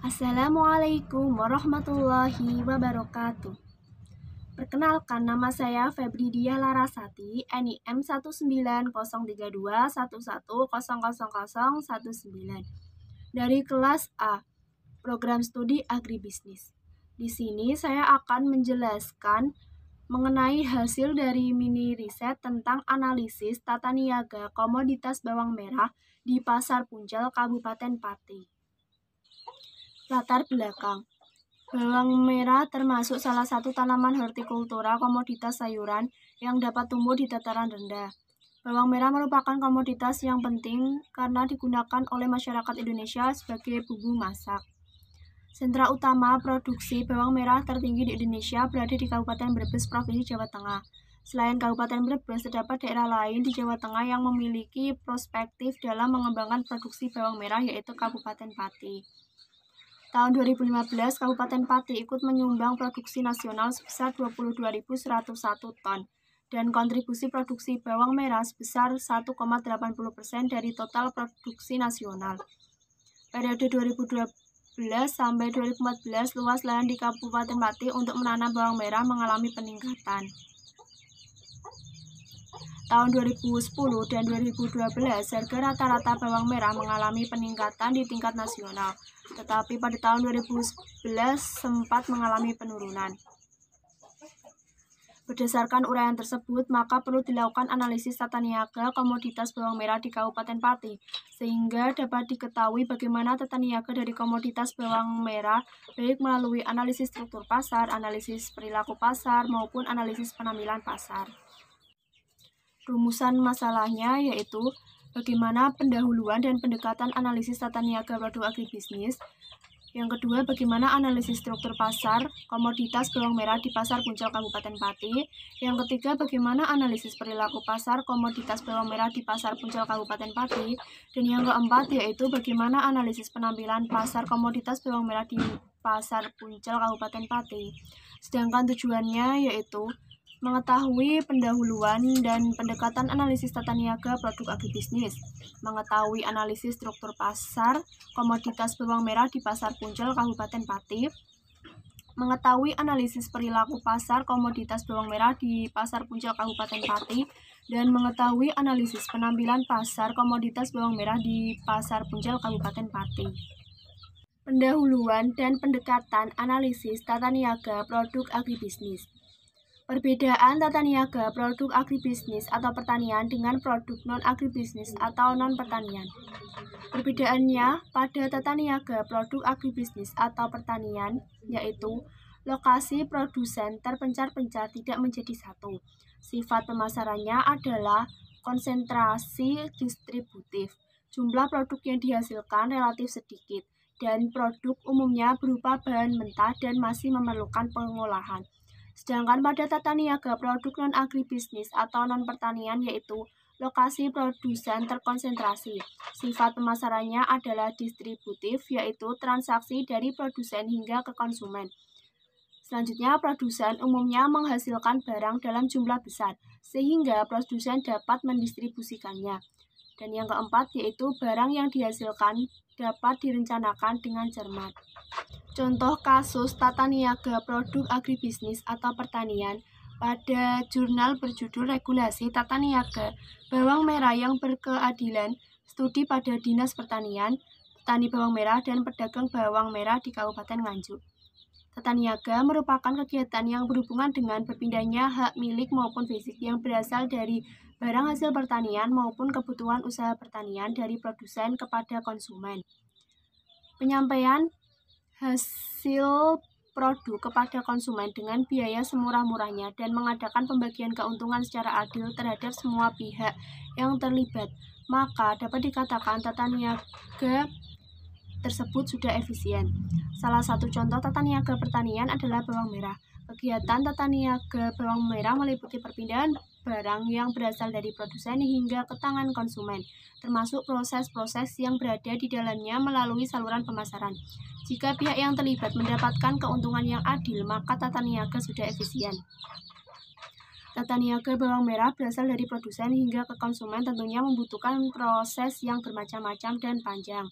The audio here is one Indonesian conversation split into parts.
Assalamualaikum warahmatullahi wabarakatuh. Perkenalkan, nama saya Febri Diah Larasati, NIM 1903211000019 dari kelas A, Program Studi Agribisnis. Di sini saya akan menjelaskan mengenai hasil dari mini riset tentang analisis tata niaga komoditas bawang merah di Pasar Punjel, Kabupaten Pati. Latar belakang. Bawang merah termasuk salah satu tanaman hortikultura komoditas sayuran yang dapat tumbuh di dataran rendah. Bawang merah merupakan komoditas yang penting karena digunakan oleh masyarakat Indonesia sebagai bumbu masak. Sentra utama produksi bawang merah tertinggi di Indonesia berada di Kabupaten Brebes, Provinsi Jawa Tengah. Selain Kabupaten Brebes, terdapat daerah lain di Jawa Tengah yang memiliki perspektif dalam mengembangkan produksi bawang merah, yaitu Kabupaten Pati. Tahun 2015, Kabupaten Pati ikut menyumbang produksi nasional sebesar 22.101 ton dan kontribusi produksi bawang merah sebesar 1,80% dari total produksi nasional. Periode 2012 sampai 2014, luas lahan di Kabupaten Pati untuk menanam bawang merah mengalami peningkatan. Tahun 2010 dan 2012, harga rata-rata bawang merah mengalami peningkatan di tingkat nasional, tetapi pada tahun 2011 sempat mengalami penurunan. Berdasarkan uraian tersebut, maka perlu dilakukan analisis tata niaga komoditas bawang merah di Kabupaten Pati, sehingga dapat diketahui bagaimana tata niaga dari komoditas bawang merah, baik melalui analisis struktur pasar, analisis perilaku pasar, maupun analisis penampilan pasar. Rumusan masalahnya yaitu bagaimana pendahuluan dan pendekatan analisis tata niaga produk agribisnis. Yang kedua, bagaimana analisis struktur pasar komoditas bawang merah di Pasar Punjel Kabupaten Pati. Yang ketiga, bagaimana analisis perilaku pasar komoditas bawang merah di Pasar Punjel Kabupaten Pati. Dan yang keempat, yaitu bagaimana analisis penampilan pasar komoditas bawang merah di Pasar Punjel Kabupaten Pati. Sedangkan tujuannya yaitu mengetahui pendahuluan dan pendekatan analisis tata niaga produk agribisnis, mengetahui analisis struktur pasar komoditas bawang merah di Pasar Punjel Kabupaten Pati, mengetahui analisis perilaku pasar komoditas bawang merah di Pasar Punjel Kabupaten Pati, dan mengetahui analisis penampilan pasar komoditas bawang merah di Pasar Punjel Kabupaten Pati. Pendahuluan dan pendekatan analisis tata niaga produk agribisnis. Perbedaan tata niaga produk agribisnis atau pertanian dengan produk non-agribisnis atau non-pertanian. Perbedaannya pada tata niaga produk agribisnis atau pertanian, yaitu lokasi produsen terpencar-pencar tidak menjadi satu. Sifat pemasarannya adalah konsentrasi distributif. Jumlah produk yang dihasilkan relatif sedikit, dan produk umumnya berupa bahan mentah dan masih memerlukan pengolahan. Sedangkan pada tata niaga produk non-agribisnis atau non-pertanian yaitu lokasi produsen terkonsentrasi. Sifat pemasarannya adalah distributif, yaitu transaksi dari produsen hingga ke konsumen. Selanjutnya, produsen umumnya menghasilkan barang dalam jumlah besar, sehingga produsen dapat mendistribusikannya. Dan yang keempat yaitu barang yang dihasilkan dapat direncanakan dengan cermat. Contoh kasus tata niaga produk agribisnis atau pertanian pada jurnal berjudul Regulasi Tata Niaga Bawang Merah yang Berkeadilan, studi pada Dinas Pertanian, Petani Bawang Merah, dan Pedagang Bawang Merah di Kabupaten Nganjuk. Tata niaga merupakan kegiatan yang berhubungan dengan berpindahnya hak milik maupun fisik yang berasal dari barang hasil pertanian maupun kebutuhan usaha pertanian dari produsen kepada konsumen. Penyampaian hasil produk kepada konsumen dengan biaya semurah-murahnya dan mengadakan pembagian keuntungan secara adil terhadap semua pihak yang terlibat, maka dapat dikatakan tata niaga tersebut sudah efisien. Salah satu contoh tata niaga pertanian adalah bawang merah. Kegiatan tata niaga bawang merah meliputi perpindahan barang yang berasal dari produsen hingga ke tangan konsumen, termasuk proses-proses yang berada di dalamnya melalui saluran pemasaran. Jika pihak yang terlibat mendapatkan keuntungan yang adil, maka tata niaga sudah efisien. Tata niaga bawang merah berasal dari produsen hingga ke konsumen tentunya membutuhkan proses yang bermacam-macam dan panjang.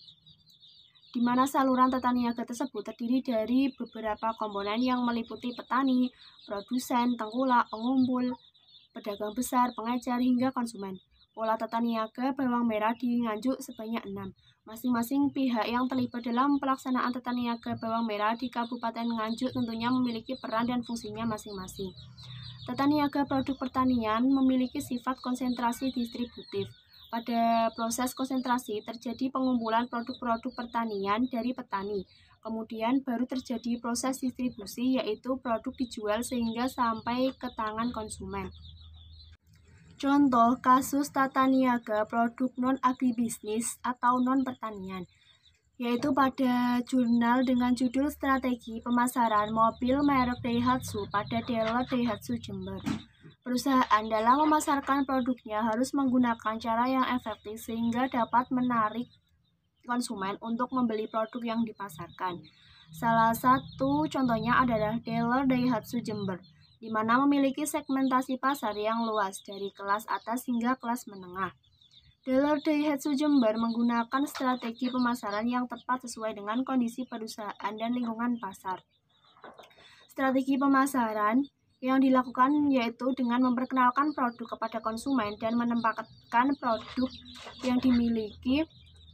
di mana saluran tata niaga tersebut terdiri dari beberapa komponen yang meliputi petani, produsen, tengkulak, pengumpul, pedagang besar, pengecer, hingga konsumen. Pola tata niaga bawang merah di Nganjuk sebanyak 6. Masing-masing pihak yang terlibat dalam pelaksanaan tata niaga bawang merah di Kabupaten Nganjuk tentunya memiliki peran dan fungsinya masing-masing. Tata niaga produk pertanian memiliki sifat konsentrasi distributif. Pada proses konsentrasi terjadi pengumpulan produk-produk pertanian dari petani. Kemudian baru terjadi proses distribusi, yaitu produk dijual sehingga sampai ke tangan konsumen. Contoh kasus tata niaga produk non-agribisnis atau non-pertanian, yaitu pada jurnal dengan judul Strategi Pemasaran Mobil Merek Daihatsu pada dealer Daihatsu Jember. Perusahaan dalam memasarkan produknya harus menggunakan cara yang efektif sehingga dapat menarik konsumen untuk membeli produk yang dipasarkan. Salah satu contohnya adalah dealer Daihatsu Jember, di mana memiliki segmentasi pasar yang luas dari kelas atas hingga kelas menengah. Dealer Daihatsu Jember menggunakan strategi pemasaran yang tepat sesuai dengan kondisi perusahaan dan lingkungan pasar. Strategi pemasaran yang dilakukan yaitu dengan memperkenalkan produk kepada konsumen dan menempatkan produk yang dimiliki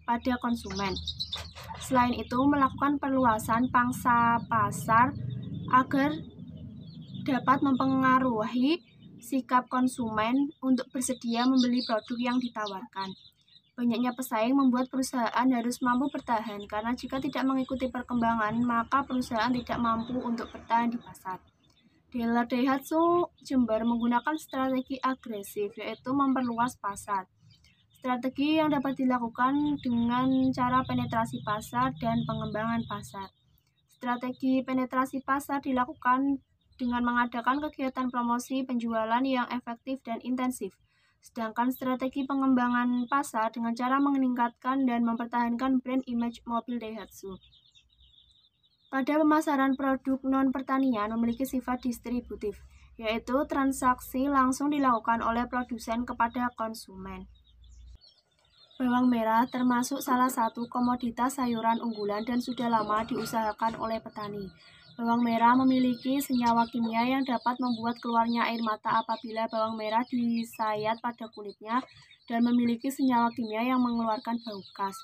pada konsumen. Selain itu, melakukan perluasan pangsa pasar agar dapat mempengaruhi sikap konsumen untuk bersedia membeli produk yang ditawarkan. Banyaknya pesaing membuat perusahaan harus mampu bertahan, karena jika tidak mengikuti perkembangan, maka perusahaan tidak mampu untuk bertahan di pasar. Dealer Daihatsu Jember menggunakan strategi agresif, yaitu memperluas pasar. Strategi yang dapat dilakukan dengan cara penetrasi pasar dan pengembangan pasar. Strategi penetrasi pasar dilakukan dengan mengadakan kegiatan promosi penjualan yang efektif dan intensif. Sedangkan strategi pengembangan pasar dengan cara meningkatkan dan mempertahankan brand image mobil Daihatsu. Pada pemasaran produk non-pertanian memiliki sifat distributif, yaitu transaksi langsung dilakukan oleh produsen kepada konsumen. Bawang merah termasuk salah satu komoditas sayuran unggulan dan sudah lama diusahakan oleh petani. Bawang merah memiliki senyawa kimia yang dapat membuat keluarnya air mata apabila bawang merah disayat pada kulitnya dan memiliki senyawa kimia yang mengeluarkan bau khas.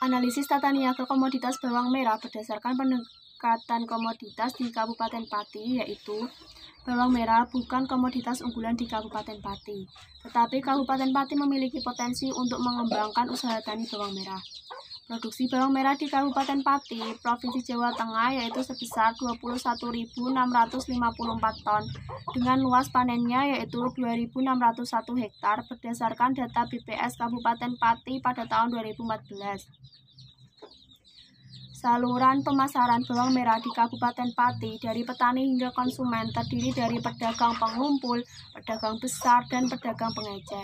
Analisis tata niaga komoditas bawang merah berdasarkan pendekatan komoditas di Kabupaten Pati, yaitu bawang merah bukan komoditas unggulan di Kabupaten Pati, tetapi Kabupaten Pati memiliki potensi untuk mengembangkan usaha tani bawang merah. Produksi bawang merah di Kabupaten Pati, Provinsi Jawa Tengah yaitu sebesar 21.654 ton, dengan luas panennya yaitu 2.601 hektar berdasarkan data BPS Kabupaten Pati pada tahun 2014. Saluran pemasaran bawang merah di Kabupaten Pati dari petani hingga konsumen terdiri dari pedagang pengumpul, pedagang besar, dan pedagang pengecer.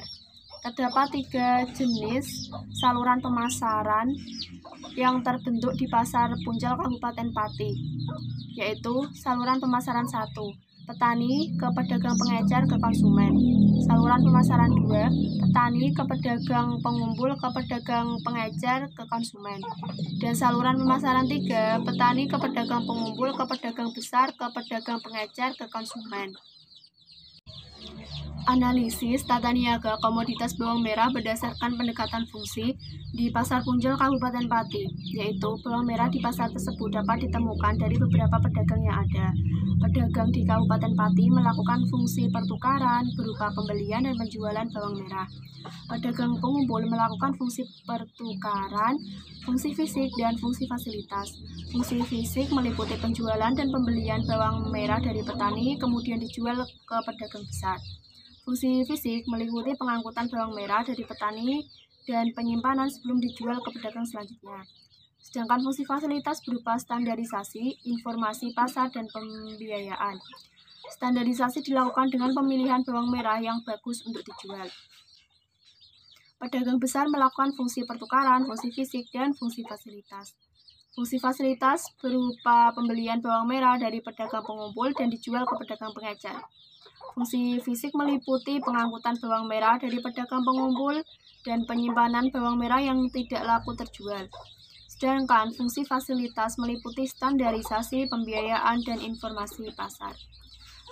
Terdapat 3 jenis saluran pemasaran yang terbentuk di Pasar Punjal Kabupaten Pati, yaitu saluran pemasaran 1, petani ke pedagang pengecer ke konsumen. Saluran pemasaran 2, petani ke pedagang pengumpul ke pedagang pengecer ke konsumen. Dan saluran pemasaran 3, petani ke pedagang pengumpul ke pedagang besar ke pedagang pengecer ke konsumen. Analisis tata niaga komoditas bawang merah berdasarkan pendekatan fungsi di Pasar Punjal Kabupaten Pati, yaitu bawang merah di pasar tersebut dapat ditemukan dari beberapa pedagang yang ada. Pedagang di Kabupaten Pati melakukan fungsi pertukaran berupa pembelian dan penjualan bawang merah. Pedagang pengumpul melakukan fungsi pertukaran, fungsi fisik, dan fungsi fasilitas. Fungsi fisik meliputi penjualan dan pembelian bawang merah dari petani, kemudian dijual ke pedagang besar. Fungsi fisik meliputi pengangkutan bawang merah dari petani dan penyimpanan sebelum dijual ke pedagang selanjutnya. Sedangkan fungsi fasilitas berupa standarisasi, informasi pasar, dan pembiayaan. Standarisasi dilakukan dengan pemilihan bawang merah yang bagus untuk dijual. Pedagang besar melakukan fungsi pertukaran, fungsi fisik, dan fungsi fasilitas. Fungsi fasilitas berupa pembelian bawang merah dari pedagang pengumpul dan dijual ke pedagang pengecer. Fungsi fisik meliputi pengangkutan bawang merah dari pedagang pengumpul dan penyimpanan bawang merah yang tidak laku terjual. Sedangkan fungsi fasilitas meliputi standarisasi, pembiayaan, dan informasi pasar.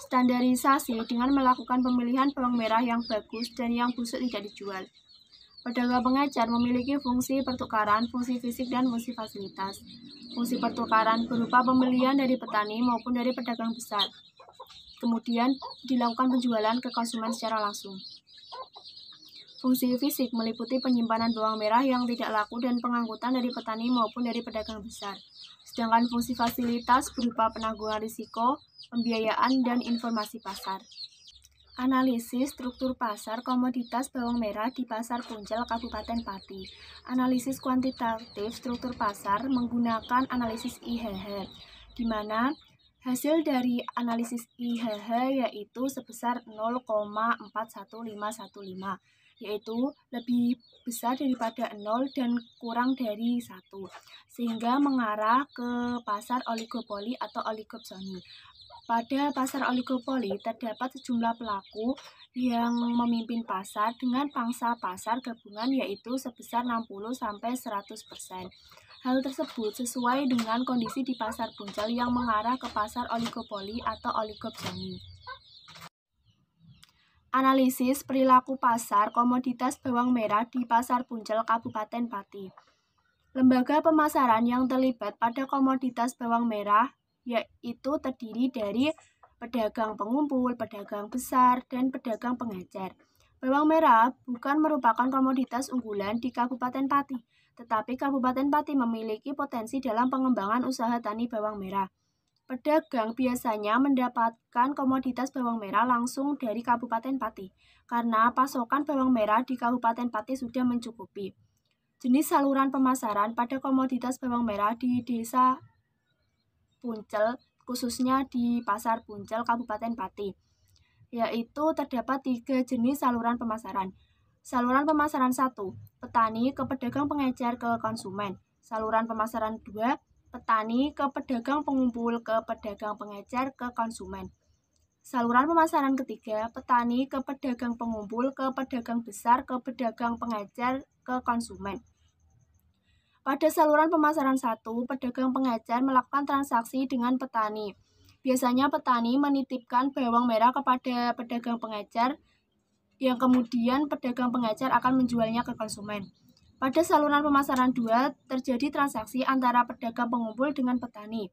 Standarisasi dengan melakukan pemilihan bawang merah yang bagus dan yang busuk tidak dijual. Pedagang pengecer memiliki fungsi pertukaran, fungsi fisik, dan fungsi fasilitas. Fungsi pertukaran berupa pembelian dari petani maupun dari pedagang besar. Kemudian dilakukan penjualan ke konsumen secara langsung. Fungsi fisik meliputi penyimpanan bawang merah yang tidak laku dan pengangkutan dari petani maupun dari pedagang besar. Sedangkan fungsi fasilitas berupa penangguhan risiko, pembiayaan, dan informasi pasar. Analisis struktur pasar komoditas bawang merah di Pasar Puncel, Kabupaten Pati. Analisis kuantitatif struktur pasar menggunakan analisis IHH, di mana hasil dari analisis IHH yaitu sebesar 0,41515, yaitu lebih besar daripada 0 dan kurang dari 1, sehingga mengarah ke pasar oligopoli atau oligopsoni. Pada pasar oligopoli terdapat sejumlah pelaku yang memimpin pasar dengan pangsa pasar gabungan yaitu sebesar 60-100%. Hal tersebut sesuai dengan kondisi di Pasar Puncel yang mengarah ke pasar oligopoli atau oligopsoni. Analisis perilaku pasar komoditas bawang merah di Pasar Puncel, Kabupaten Pati. Lembaga pemasaran yang terlibat pada komoditas bawang merah yaitu terdiri dari pedagang pengumpul, pedagang besar, dan pedagang pengecer. Bawang merah bukan merupakan komoditas unggulan di Kabupaten Pati, tetapi Kabupaten Pati memiliki potensi dalam pengembangan usaha tani bawang merah. Pedagang biasanya mendapatkan komoditas bawang merah langsung dari Kabupaten Pati, karena pasokan bawang merah di Kabupaten Pati sudah mencukupi. Jenis saluran pemasaran pada komoditas bawang merah di Desa Puncel, khususnya di Pasar Puncel, Kabupaten Pati, yaitu terdapat 3 jenis saluran pemasaran. Saluran pemasaran 1, petani ke pedagang pengecer ke konsumen. Saluran pemasaran 2, petani ke pedagang pengumpul ke pedagang pengecer ke konsumen. Saluran pemasaran ketiga, petani ke pedagang pengumpul ke pedagang besar ke pedagang pengecer ke konsumen. Pada saluran pemasaran 1, pedagang pengecer melakukan transaksi dengan petani. Biasanya petani menitipkan bawang merah kepada pedagang pengecer, yang kemudian pedagang pengecer akan menjualnya ke konsumen. Pada saluran pemasaran 2, terjadi transaksi antara pedagang pengumpul dengan petani.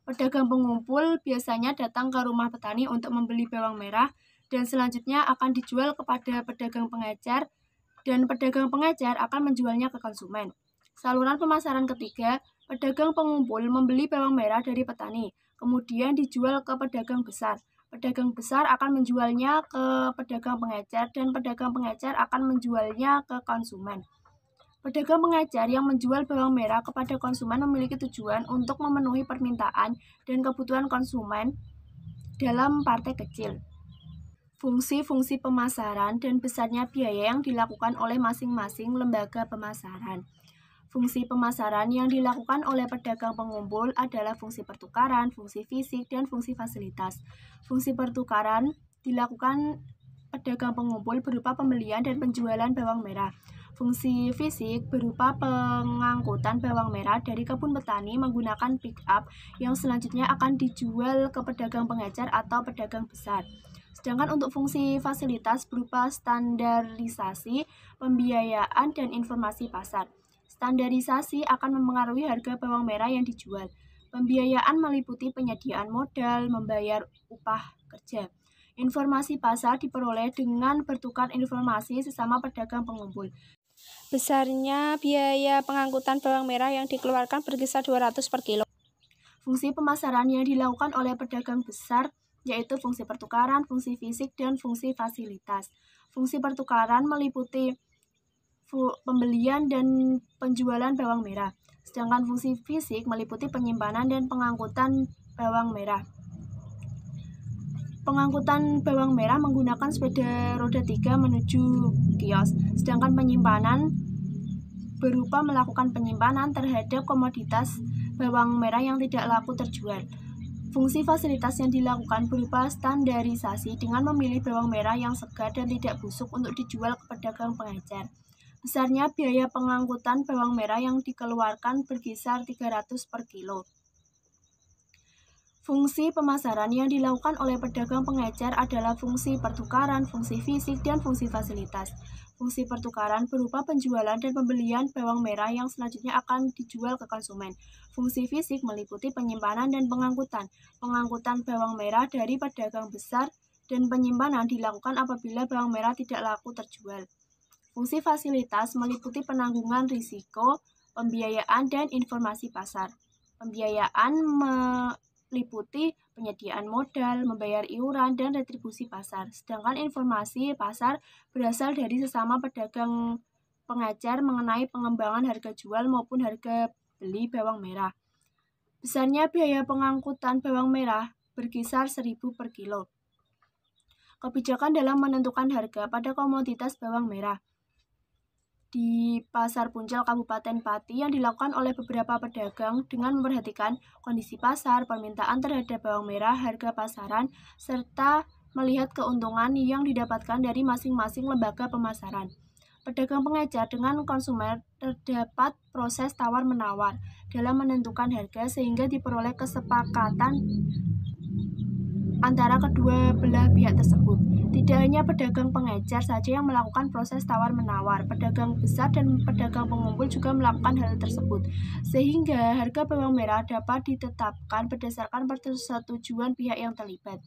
Pedagang pengumpul biasanya datang ke rumah petani untuk membeli bawang merah, dan selanjutnya akan dijual kepada pedagang pengecer, dan pedagang pengecer akan menjualnya ke konsumen. Saluran pemasaran ketiga, pedagang pengumpul membeli bawang merah dari petani, kemudian dijual ke pedagang besar. Pedagang besar akan menjualnya ke pedagang pengecer dan pedagang pengecer akan menjualnya ke konsumen. Pedagang pengecer yang menjual bawang merah kepada konsumen memiliki tujuan untuk memenuhi permintaan dan kebutuhan konsumen dalam partai kecil. Fungsi-fungsi pemasaran dan besarnya biaya yang dilakukan oleh masing-masing lembaga pemasaran. Fungsi pemasaran yang dilakukan oleh pedagang pengumpul adalah fungsi pertukaran, fungsi fisik, dan fungsi fasilitas. Fungsi pertukaran dilakukan pedagang pengumpul berupa pembelian dan penjualan bawang merah. Fungsi fisik berupa pengangkutan bawang merah dari kebun petani menggunakan pick-up yang selanjutnya akan dijual ke pedagang pengecer atau pedagang besar. Sedangkan untuk fungsi fasilitas berupa standarisasi, pembiayaan, dan informasi pasar. Standarisasi akan mempengaruhi harga bawang merah yang dijual. Pembiayaan meliputi penyediaan modal, membayar upah kerja. Informasi pasar diperoleh dengan bertukar informasi sesama pedagang pengumpul. Besarnya biaya pengangkutan bawang merah yang dikeluarkan berkisar 200 per kilo. Fungsi pemasaran yang dilakukan oleh pedagang besar yaitu fungsi pertukaran, fungsi fisik, dan fungsi fasilitas. Fungsi pertukaran meliputi pembelian dan penjualan bawang merah. Sedangkan fungsi fisik meliputi penyimpanan dan pengangkutan bawang merah. Pengangkutan bawang merah menggunakan sepeda roda 3 menuju kios. Sedangkan penyimpanan berupa melakukan penyimpanan terhadap komoditas bawang merah yang tidak laku terjual. Fungsi fasilitas yang dilakukan berupa standarisasi dengan memilih bawang merah yang segar dan tidak busuk untuk dijual ke pedagang pengecer. Besarnya biaya pengangkutan bawang merah yang dikeluarkan berkisar 300 per kilo. Fungsi pemasaran yang dilakukan oleh pedagang pengecer adalah fungsi pertukaran, fungsi fisik, dan fungsi fasilitas. Fungsi pertukaran berupa penjualan dan pembelian bawang merah yang selanjutnya akan dijual ke konsumen. Fungsi fisik meliputi penyimpanan dan pengangkutan. Pengangkutan bawang merah dari pedagang besar dan penyimpanan dilakukan apabila bawang merah tidak laku terjual. Fungsi fasilitas meliputi penanggungan risiko, pembiayaan, dan informasi pasar. Pembiayaan meliputi penyediaan modal, membayar iuran, dan retribusi pasar. Sedangkan informasi pasar berasal dari sesama pedagang pengecer mengenai pengembangan harga jual maupun harga beli bawang merah. Besarnya biaya pengangkutan bawang merah berkisar 1.000 per kilo. Kebijakan dalam menentukan harga pada komoditas bawang merah di Pasar Puncel Kabupaten Pati yang dilakukan oleh beberapa pedagang dengan memperhatikan kondisi pasar, permintaan terhadap bawang merah, harga pasaran, serta melihat keuntungan yang didapatkan dari masing-masing lembaga pemasaran. Pedagang pengecer dengan konsumen terdapat proses tawar-menawar dalam menentukan harga sehingga diperoleh kesepakatan antara kedua belah pihak tersebut. Tidak hanya pedagang pengecer saja yang melakukan proses tawar-menawar, pedagang besar dan pedagang pengumpul juga melakukan hal tersebut, sehingga harga bawang merah dapat ditetapkan berdasarkan persetujuan pihak yang terlibat.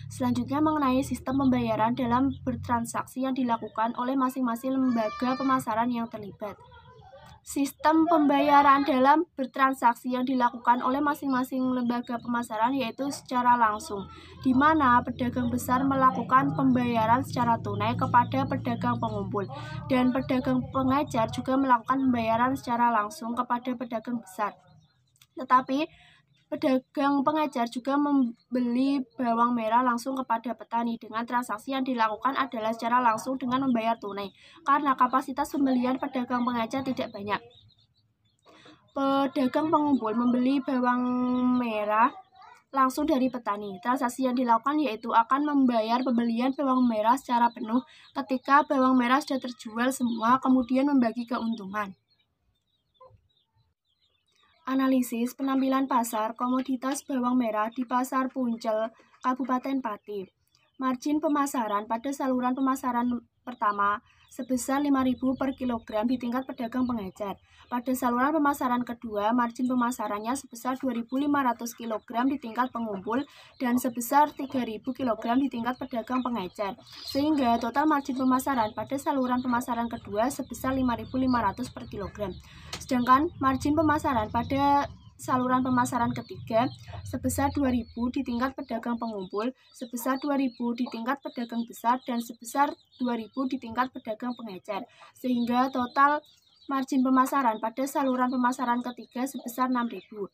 Selanjutnya mengenai sistem pembayaran dalam bertransaksi yang dilakukan oleh masing-masing lembaga pemasaran yang terlibat. Sistem pembayaran dalam bertransaksi yang dilakukan oleh masing-masing lembaga pemasaran yaitu secara langsung, di mana pedagang besar melakukan pembayaran secara tunai kepada pedagang pengumpul, dan pedagang pengecer juga melakukan pembayaran secara langsung kepada pedagang besar. Tetapi pedagang pengecer juga membeli bawang merah langsung kepada petani dengan transaksi yang dilakukan adalah secara langsung dengan membayar tunai, karena kapasitas pembelian pedagang pengecer tidak banyak. Pedagang pengumpul membeli bawang merah langsung dari petani. Transaksi yang dilakukan yaitu akan membayar pembelian bawang merah secara penuh ketika bawang merah sudah terjual semua, kemudian membagi keuntungan. Analisis penampilan pasar komoditas bawang merah di Pasar Puncel, Kabupaten Pati. Margin pemasaran pada saluran pemasaran pertama sebesar 5.000 per kilogram di tingkat pedagang pengecer. Pada saluran pemasaran kedua, margin pemasarannya sebesar 2.500 kg di tingkat pengumpul dan sebesar 3.000 kg di tingkat pedagang pengecer. Sehingga total margin pemasaran pada saluran pemasaran kedua sebesar 5.500 per kilogram. Sedangkan margin pemasaran pada saluran pemasaran ketiga sebesar 2.000 di tingkat pedagang pengumpul, sebesar 2.000 di tingkat pedagang besar, dan sebesar 2.000 di tingkat pedagang pengecer. Sehingga total margin pemasaran pada saluran pemasaran ketiga sebesar 6.000.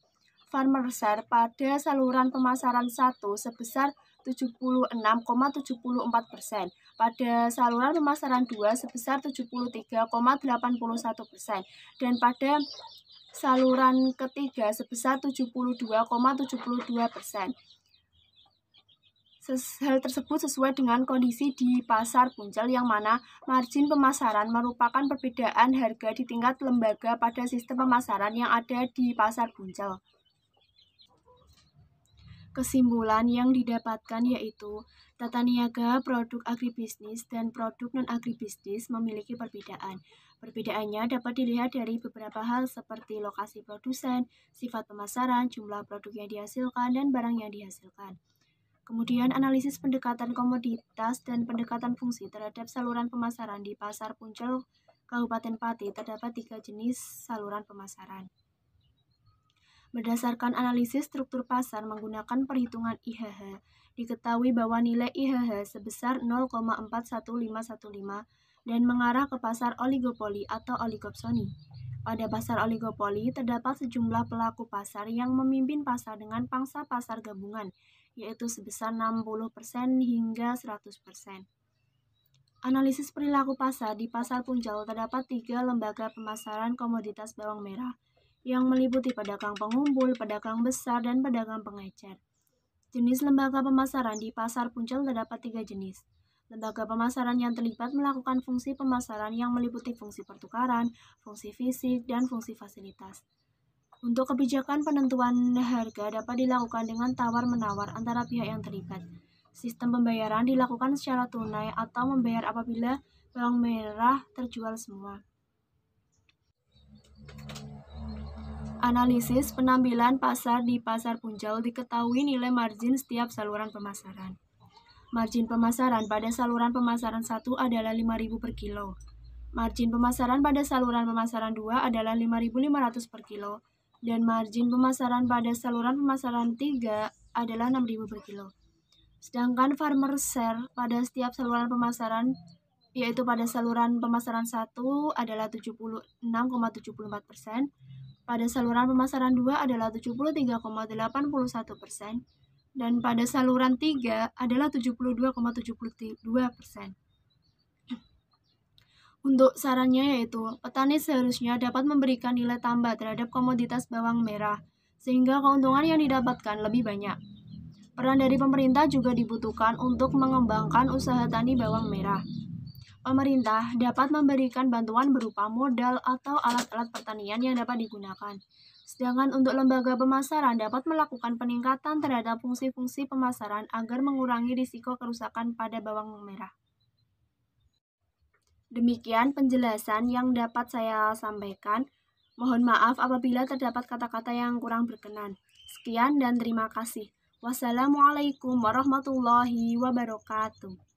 Farmer share pada saluran pemasaran 1 sebesar 76,74%, pada saluran pemasaran 2 sebesar 73,81%, dan pada saluran ketiga sebesar 72,72%. Hal tersebut sesuai dengan kondisi di Pasar Puncel yang mana margin pemasaran merupakan perbedaan harga di tingkat lembaga pada sistem pemasaran yang ada di Pasar Puncel. Kesimpulan yang didapatkan yaitu tata niaga produk agribisnis dan produk non-agribisnis memiliki perbedaan. Perbedaannya dapat dilihat dari beberapa hal seperti lokasi produsen, sifat pemasaran, jumlah produk yang dihasilkan, dan barang yang dihasilkan. Kemudian analisis pendekatan komoditas dan pendekatan fungsi terhadap saluran pemasaran di Pasar Puncel, Kabupaten Pati terdapat 3 jenis saluran pemasaran. Berdasarkan analisis struktur pasar menggunakan perhitungan IHH, diketahui bahwa nilai IHH sebesar 0,41515 dan mengarah ke pasar oligopoli atau oligopsoni. Pada pasar oligopoli, terdapat sejumlah pelaku pasar yang memimpin pasar dengan pangsa pasar gabungan, yaitu sebesar 60% hingga 100%. Analisis perilaku pasar di Pasar Puncel terdapat 3 lembaga pemasaran komoditas bawang merah, yang meliputi pedagang pengumpul, pedagang besar, dan pedagang pengecer. Jenis lembaga pemasaran di Pasar Puncel terdapat 3 jenis. Lembaga pemasaran yang terlibat melakukan fungsi pemasaran yang meliputi fungsi pertukaran, fungsi fisik, dan fungsi fasilitas. Untuk kebijakan penentuan harga dapat dilakukan dengan tawar-menawar antara pihak yang terlibat. Sistem pembayaran dilakukan secara tunai atau membayar apabila bawang merah terjual semua. Analisis penampilan pasar di pasar punjau diketahui nilai margin setiap saluran pemasaran. Margin pemasaran pada saluran pemasaran 1 adalah 5.000 per kilo. Margin pemasaran pada saluran pemasaran 2 adalah 5.500 per kilo. Dan margin pemasaran pada saluran pemasaran 3 adalah 6.000 per kilo. Sedangkan farmer share pada setiap saluran pemasaran, yaitu pada saluran pemasaran 1 adalah 76,74%, pada saluran pemasaran 2 adalah 73,81%, dan pada saluran 3 adalah 72,72%. Untuk sarannya yaitu, petani seharusnya dapat memberikan nilai tambah terhadap komoditas bawang merah, sehingga keuntungan yang didapatkan lebih banyak. Peran dari pemerintah juga dibutuhkan untuk mengembangkan usaha tani bawang merah. Pemerintah dapat memberikan bantuan berupa modal atau alat-alat pertanian yang dapat digunakan. Sedangkan untuk lembaga pemasaran dapat melakukan peningkatan terhadap fungsi-fungsi pemasaran agar mengurangi risiko kerusakan pada bawang merah. Demikian penjelasan yang dapat saya sampaikan. Mohon maaf apabila terdapat kata-kata yang kurang berkenan. Sekian dan terima kasih. Wassalamualaikum warahmatullahi wabarakatuh.